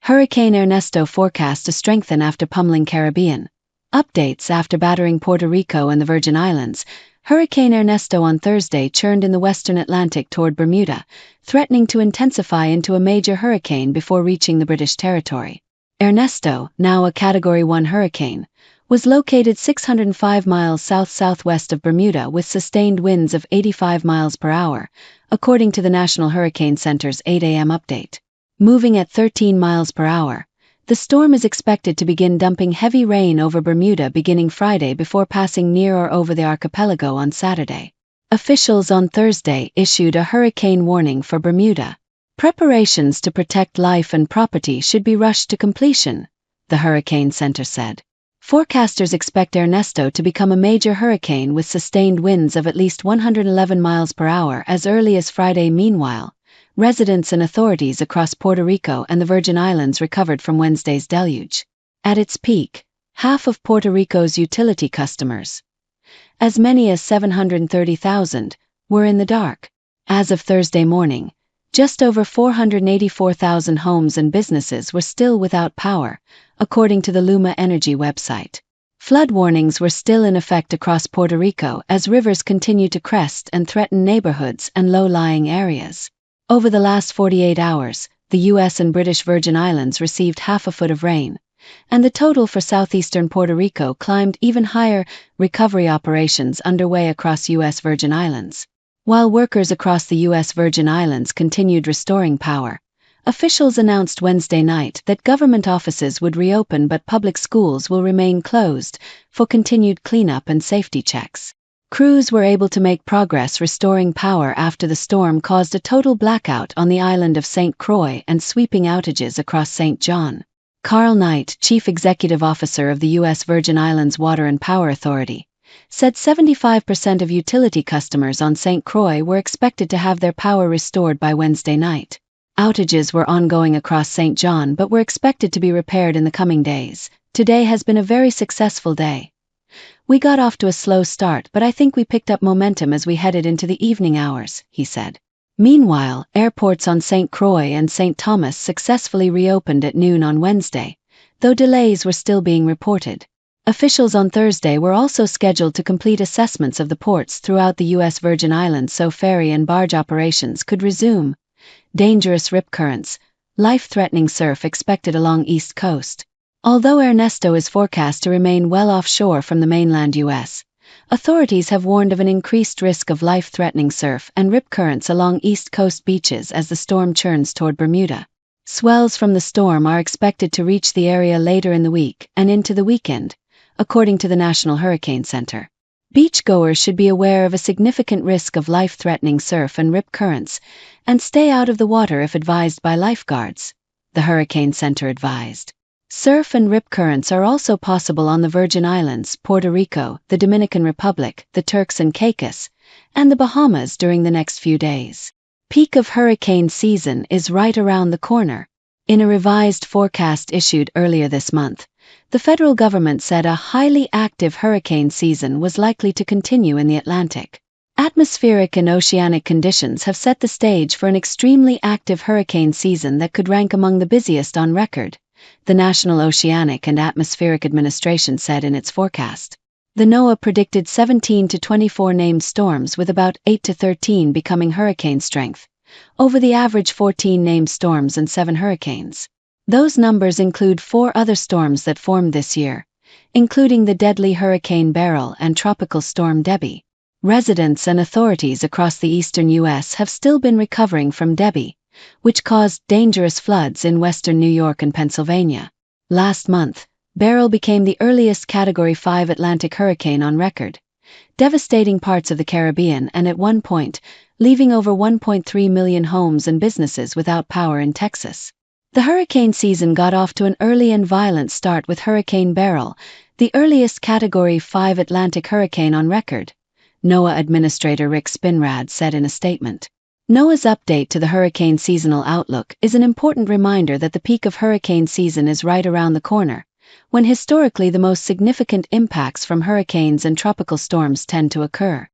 Hurricane Ernesto forecast to strengthen after pummeling Caribbean. Updates after battering Puerto Rico and the Virgin Islands. Hurricane Ernesto on Thursday churned in the western Atlantic toward Bermuda, threatening to intensify into a major hurricane before reaching the British territory. Ernesto, now a Category 1 hurricane, was located 605 miles south-southwest of Bermuda with sustained winds of 85 miles per hour, according to the National Hurricane Center's 8 a.m. update. Moving at 13 miles per hour, the storm is expected to begin dumping heavy rain over Bermuda beginning Friday before passing near or over the archipelago on Saturday. Officials on Thursday issued a hurricane warning for Bermuda. Preparations to protect life and property should be rushed to completion, the Hurricane Center said. Forecasters expect Ernesto to become a major hurricane with sustained winds of at least 111 miles per hour as early as Friday. Meanwhile, residents and authorities across Puerto Rico and the Virgin Islands recovered from Wednesday's deluge. At its peak, half of Puerto Rico's utility customers, as many as 730,000, were in the dark. As of Thursday morning, just over 484,000 homes and businesses were still without power, according to the Luma Energy website. Flood warnings were still in effect across Puerto Rico as rivers continued to crest and threaten neighborhoods and low-lying areas. Over the last 48 hours, the U.S. and British Virgin Islands received half a foot of rain, and the total for southeastern Puerto Rico climbed even higher. Recovery operations underway across U.S. Virgin Islands. While workers across the U.S. Virgin Islands continued restoring power, officials announced Wednesday night that government offices would reopen but public schools will remain closed for continued cleanup and safety checks. Crews were able to make progress restoring power after the storm caused a total blackout on the island of St. Croix and sweeping outages across St. John. Carl Knight, Chief Executive Officer of the U.S. Virgin Islands Water and Power Authority, said 75% of utility customers on St. Croix were expected to have their power restored by Wednesday night. Outages were ongoing across St. John but were expected to be repaired in the coming days. Today has been a very successful day. We got off to a slow start, but I think we picked up momentum as we headed into the evening hours, he said. Meanwhile, airports on St. Croix and St. Thomas successfully reopened at noon on Wednesday, though delays were still being reported. Officials on Thursday were also scheduled to complete assessments of the ports throughout the U.S. Virgin Islands so ferry and barge operations could resume. Dangerous rip currents, life-threatening surf expected along East Coast. Although Ernesto is forecast to remain well offshore from the mainland U.S., authorities have warned of an increased risk of life-threatening surf and rip currents along East Coast beaches as the storm churns toward Bermuda. Swells from the storm are expected to reach the area later in the week and into the weekend, according to the National Hurricane Center. Beachgoers should be aware of a significant risk of life-threatening surf and rip currents and stay out of the water if advised by lifeguards, the Hurricane Center advised. Surf and rip currents are also possible on the Virgin Islands, Puerto Rico, the Dominican Republic, the Turks and Caicos, and the Bahamas during the next few days. Peak of hurricane season is right around the corner. In a revised forecast issued earlier this month, the federal government said a highly active hurricane season was likely to continue in the Atlantic. Atmospheric and oceanic conditions have set the stage for an extremely active hurricane season that could rank among the busiest on record, the National Oceanic and Atmospheric Administration said in its forecast. The NOAA predicted 17 to 24 named storms with about 8 to 13 becoming hurricane strength, over the average 14 named storms and 7 hurricanes. Those numbers include 4 other storms that formed this year, including the deadly Hurricane Beryl and Tropical Storm Debbie. Residents and authorities across the eastern U.S. have still been recovering from Debbie, which caused dangerous floods in western New York and Pennsylvania. Last month, Beryl became the earliest Category 5 Atlantic hurricane on record, devastating parts of the Caribbean and at one point, leaving over 1.3 million homes and businesses without power in Texas. The hurricane season got off to an early and violent start with Hurricane Beryl, the earliest Category 5 Atlantic hurricane on record, NOAA Administrator Rick Spinrad said in a statement. NOAA's update to the hurricane seasonal outlook is an important reminder that the peak of hurricane season is right around the corner, when historically the most significant impacts from hurricanes and tropical storms tend to occur.